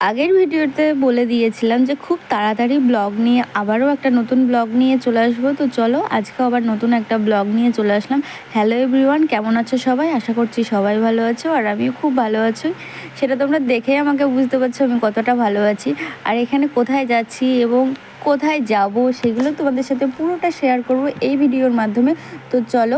আগের ভিডিওতে বলে দিয়েছিলাম যে খুব তাড়াতাড়ি ব্লগ নিয়ে আবারও একটা নতুন ব্লগ নিয়ে চলে আসবো। তো চলো আজকে আবার নতুন একটা ব্লগ নিয়ে চলে আসলাম। হ্যালো এভরিওয়ান, কেমন আছো সবাই? আশা করছি সবাই ভালো আছো আর আমিও খুব ভালো আছি। সেটা তোমরা দেখেই আমাকে বুঝতে পারছো আমি কতটা ভালো আছি। আর এখানে কোথায় যাচ্ছি এবং কোথায় যাব সেগুলো তোমাদের সাথে পুরোটা শেয়ার করব এই ভিডিওর মাধ্যমে। তো চলো,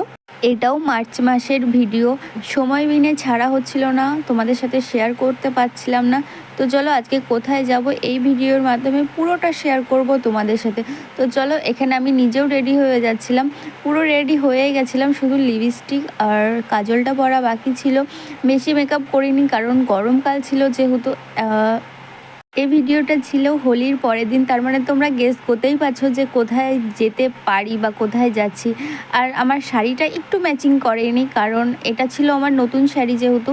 এটাও মার্চ মাসের ভিডিও, সময় মিনে ছাড়া হচ্ছিল না, তোমাদের সাথে শেয়ার করতে পারছিলাম না। তো চলো আজকে কোথায় যাব এই ভিডিওর মাধ্যমে পুরোটা শেয়ার করব তোমাদের সাথে। তো চলো, এখানে আমি নিজেও রেডি হয়ে যাচ্ছিলাম, পুরো রেডি হয়ে গেছিলাম, শুধু লিপস্টিক আর কাজলটা পরা বাকি ছিল। বেশি মেকআপ করিনি কারণ গরমকাল ছিল যেহেতু। এই ভিডিওটা ছিল হোলির পরের দিন, তার মানে তোমরা গেস করতেই পারছো যে কোথায় যেতে পারি বা কোথায় যাচ্ছি। আর আমার শাড়িটা একটু ম্যাচিং করেনি কারণ এটা ছিল আমার নতুন শাড়ি যেহেতু,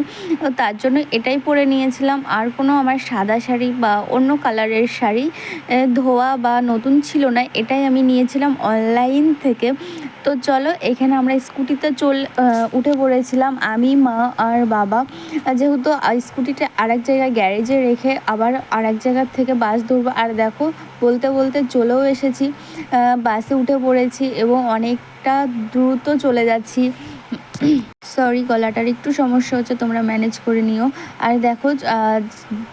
তার জন্য এটাই পরে নিয়েছিলাম। আর কোনো আমার সাদা শাড়ি বা অন্য কালারের শাড়ি ধোয়া বা নতুন ছিল না, এটাই আমি নিয়েছিলাম অনলাইন থেকে। তো চলো, এখানে আমরা স্কুটিতে উঠে পড়েছিলাম আমি, মা আর বাবা। যেহেতু স্কুটিটা আরেক জায়গায় গ্যারেজে রেখে আবার আরেক জায়গার থেকে বাস ধরবো। আর দেখো, বলতে বলতে চলেও এসেছি, বাসে উঠে পড়েছি এবং অনেকটা দ্রুত চলে যাচ্ছি। সরি, গলাটার একটু সমস্যা হচ্ছে, তোমরা ম্যানেজ করে নিও। আর দেখো,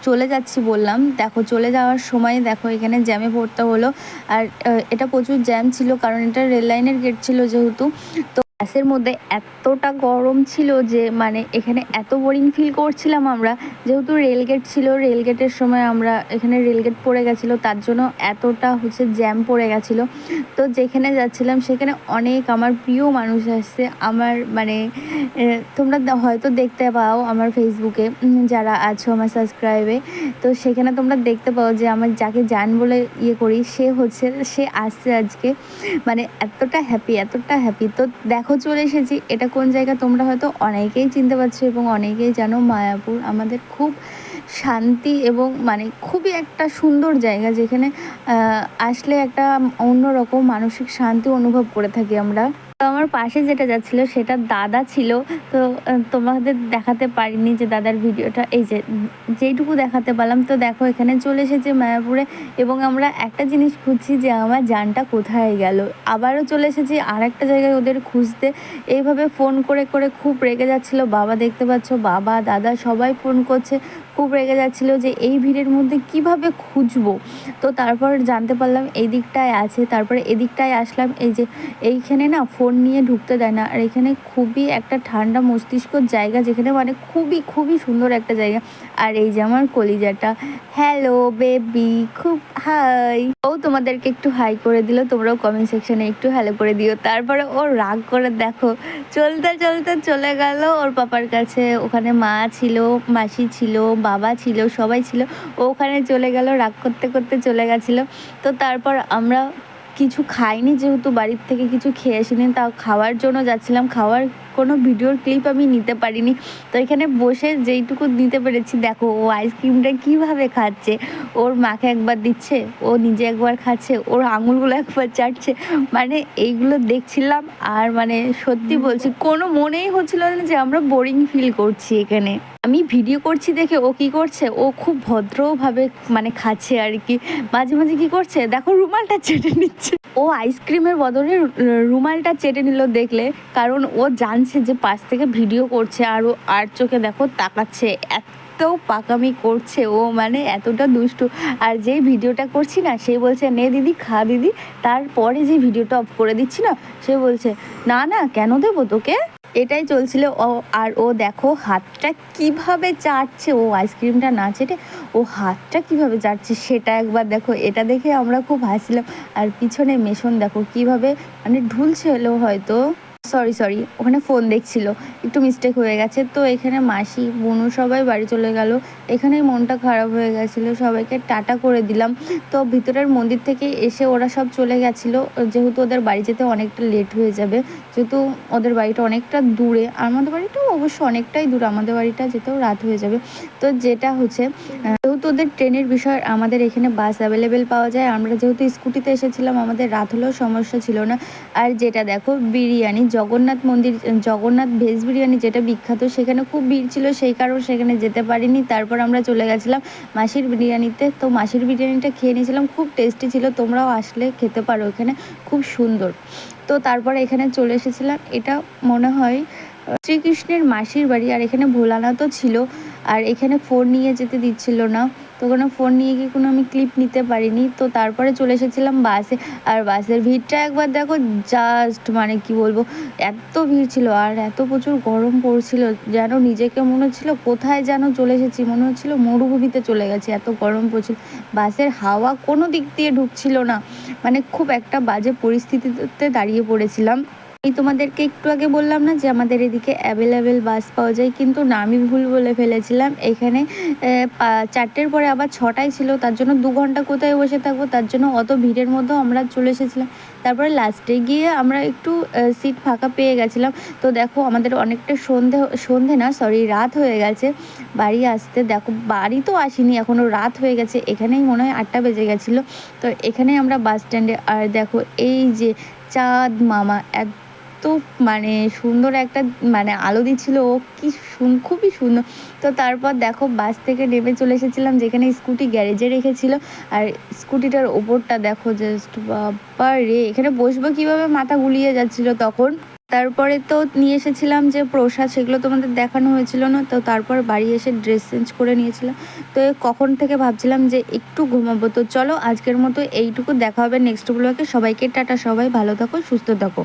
চলে যাচ্ছি বললাম, দেখো চলে যাওয়ার সময় দেখো এখানে জ্যামে পড়তে হলো। আর এটা প্রচুর জ্যাম ছিল কারণ এটা রেল লাইনের গেট ছিল যেহেতু। তো বাসের মধ্যে এতটা গরম ছিল যে মানে এখানে এত বোরিং ফিল করছিলাম আমরা, যেহেতু রেলগেট ছিল, রেলগেটের সময় আমরা এখানে রেলগেট পড়ে গেছিলো, তার জন্য এতটা জ্যাম পড়ে গেছিলো। তো যেখানে যাচ্ছিলাম সেখানে অনেক আমার প্রিয় মানুষ আসছে, আমার মানে তোমরা হয়তো দেখতে পাও আমার ফেসবুকে, যারা আছো আমার সাবস্ক্রাইবে, তো সেখানে তোমরা দেখতে পাও যে আমার যাকে জান বলে করি সে আসছে আজকে। মানে এতটা হ্যাপি। তো দেখো চলে এসেছি, এটা কোন জায়গা তোমরা হয়তো অনেকেই চিনতে পারছো এবং অনেকেই জানো, মায়াপুর। আমাদের খুব শান্তি এবং মানে খুবই একটা সুন্দর জায়গা, যেখানে আসলে একটা অন্যরকম মানসিক শান্তি অনুভব করে থাকি আমরা। তো আমার পাশে যেটা যাচ্ছিল সেটা দাদা ছিল। তো তোমাদের দেখাতে পারিনি যে দাদার ভিডিওটা, এই যে যেইটুকু দেখাতে পারলাম। তো দেখো এখানে চলে এসেছে মায়াপুরে এবং আমরা একটা জিনিস খুঁজছি যে আমার জানটা কোথায় গেল। আবারও চলে এসেছি আর একটা জায়গায় ওদের খুঁজতে। এইভাবে ফোন করে করে খুব রেগে যাচ্ছিলো বাবা, দেখতে পাচ্ছ বাবা দাদা সবাই ফোন করছে, খুব রেগে যাচ্ছিলো যে এই ভিড়ের মধ্যে কিভাবে খুঁজবো। তো তারপর জানতে পারলাম এই দিকটায় আছে, তারপরে এদিকটায় আসলাম। এই যে এইখানে না ফোন নিয়ে ঢুকতে দেয় না, আর এখানে খুবই একটা ঠান্ডা মস্তিষ্কর জায়গা, যেখানে মানে খুবই খুবই সুন্দর একটা জায়গা। আর এই যে আমার কলিজাটা, হ্যালো বেবি, খুব হাই। ও তোমাদেরকে একটু হাই করে দিল, তোমরাও কমেন্ট সেকশনে একটু হ্যালো করে দিও। তারপরে ও রাগ করে দেখো চলতে চলতে চলে গেল ওর পাপার কাছে। ওখানে মা ছিল, মাসি ছিল, বাবা ছিল, সবাই ছিল। ও ওখানে চলে গেল, রাগ করতে করতে চলে গেছিলো। তো তারপর আমরা কিছু খাইনি যেহেতু বাড়ির থেকে কিছু খেয়ে আসিনি, তাও খাওয়ার জন্য যাচ্ছিলাম। খাওয়ার কোনো ভিডিওর ক্লিপ আমি নিতে পারিনি। তো এখানে বসে যেইটুকু নিতে পেরেছি, দেখো ও আইসক্রিমটা কীভাবে খাচ্ছে, ওর মাকে একবার দিচ্ছে, ও নিজে একবার খাচ্ছে, ওর আঙুলগুলো একবার চাটছে। মানে এইগুলো দেখছিলাম আর মানে সত্যি বলছি কোনো মনেই হচ্ছিল না যে আমরা বোরিং ফিল করছি এখানে। আমি ভিডিও করছি দেখে ও কি করছে, ও খুব ভদ্রভাবে মানে খাচ্ছে আর কি। মাঝে মাঝে কি করছে দেখো, রুমালটা চেটে নিচ্ছে। ও আইসক্রিমের বদলে রুমালটা চেটে নিল দেখলে, কারণ ও জানছে যে পাশ থেকে ভিডিও করছে আর ও আর চোখে দেখো তাকাচ্ছে। এত পাকামি করছে ও, মানে এতটা দুষ্টু। আর যেই ভিডিওটা করছি না, সে বলছে নে দিদি খা দিদি, তারপরে যে ভিডিওটা অফ করে দিচ্ছি না, সে বলছে না না কেন দেবো তোকে। এটাই চলছিল। আর ও দেখো হাতটা কিভাবে চাটছে, ও আইসক্রিমটা না চেটে ও হাতটা কিভাবে চাটছে সেটা একবার দেখো। এটা দেখে আমরা খুব হাসছিলাম। আর পিছনে মেশন দেখো কিভাবে মানে ঢুলছিল হয়তো, সরি ওখানে ফোন দেখছিল, একটু মিস্টেক হয়ে গেছে। তো এখানে মাসি বোনু সবাই বাড়ি চলে গেল। এখানেই মনটা খারাপ হয়ে গেছিলো, সবাইকে টাটা করে দিলাম। তো ভিতরের মন্দির থেকে এসে ওরা সব চলে গেছিলো, যেহেতু ওদের বাড়ি যেতে অনেকটা লেট হয়ে যাবে, যেহেতু ওদের বাড়িটা অনেকটা দূরে। আমাদের বাড়িটাও অবশ্য অনেকটাই দূরে, আমাদের বাড়িটা যেতেও রাত হয়ে যাবে। তো যেটা হচ্ছে যেহেতু যেহেতু ওদের ট্রেনের বিষয়, আমাদের এখানে বাস অ্যাভেলেবেল পাওয়া যায়। আমরা যেহেতু স্কুটিতে এসেছিলাম, আমাদের রাত হলেও সমস্যা ছিল না। আর যেটা দেখো বিরিয়ানি, জগন্নাথ মন্দির, জগন্নাথ ভেজ বিরিয়ানি যেটা বিখ্যাত, সেখানে খুব ভিড় ছিল, সেই কারণে সেখানে যেতে পারিনি। তারপর আমরা চলে গেছিলাম মাসির বিরিয়ানিতে। তো মাসির বিরিয়ানিটা খেয়ে নিয়েছিলাম, খুব টেস্টি ছিল, তোমরাও আসলে খেতে পারো, এখানে খুব সুন্দর। তো তারপরে এখানে চলে এসেছিলাম, এটা মনে হয় শ্রীকৃষ্ণের মাসির বাড়ি। আর এখানে ভোলানাথও ছিল। আর এখানে ফোন নিয়ে যেতে দিচ্ছিল না, তো কোনো ফোন নিয়ে গিয়ে কোনো আমি ক্লিপ নিতে পারিনি। তো তারপরে চলে এসেছিলাম বাসে। আর বাসের ভিড়টা একবার দেখো, জাস্ট মানে কি বলবো, এত ভিড় ছিল আর এত প্রচুর গরম পড়ছিল, যেন নিজেকে মনে হচ্ছিল কোথায় যেন চলে এসেছি, মনে হচ্ছিল মরুভূমিতে চলে গেছি, এত গরম পড়ছিল। বাসের হাওয়া কোনো দিক দিয়ে ঢুকছিল না, মানে খুব একটা বাজে পরিস্থিতিতে দাঁড়িয়ে পড়েছিলাম। এই তোমাদেরকে একটু আগে বললাম না যে আমাদের এদিকে অ্যাভেলেবেল বাস পাওয়া যায়, কিন্তু না, আমি ভুল বলে ফেলেছিলাম। এখানে 4টের পরে আবার 6টায় ছিল, তার জন্য 2 ঘন্টা কোথায় বসে থাকবো, তার জন্য অত ভিড়ের মধ্যেও আমরা চলে এসেছিলাম। তারপরে লাস্টে গিয়ে আমরা একটু সিট ফাঁকা পেয়ে গেছিলাম। তো দেখো আমাদের অনেকটা সন্ধে না, সরি, রাত হয়ে গেছে বাড়ি আসতে। দেখো বাড়ি তো আসিনি এখনও, রাত হয়ে গেছে, এখানেই মনে হয় 8টা বেজে গেছিলো। তো এখানেই আমরা বাস স্ট্যান্ডে। আর দেখো এই যে চাঁদ মামা এত মানে সুন্দর একটা মানে আলো দিচ্ছিল, ও কি খুবই সুন্দর। তো তারপর দেখো বাস থেকে নেমে চলে এসেছিলাম যেখানে স্কুটি গ্যারেজে রেখেছিল। আর স্কুটিটার ওপরটা দেখো, জাস্ট বাবা রে, এখানে বসবো কীভাবে, মাথা গুলিয়ে যাচ্ছিল তখন। তারপরে তো নিয়ে এসেছিলাম যে প্রসাদ, সেগুলো তোমাদের দেখানো হয়েছিল না। তো তারপর বাড়ি এসে ড্রেস চেঞ্জ করে নিয়েছিলাম। তো কখন থেকে ভাবছিলাম যে একটু ঘুমাবো। তো চলো আজকের মতো এইটুকু, দেখা হবে নেক্সট ব্লগে। সবাইকে টাটা, সবাই ভালো থাকো, সুস্থ থাকো।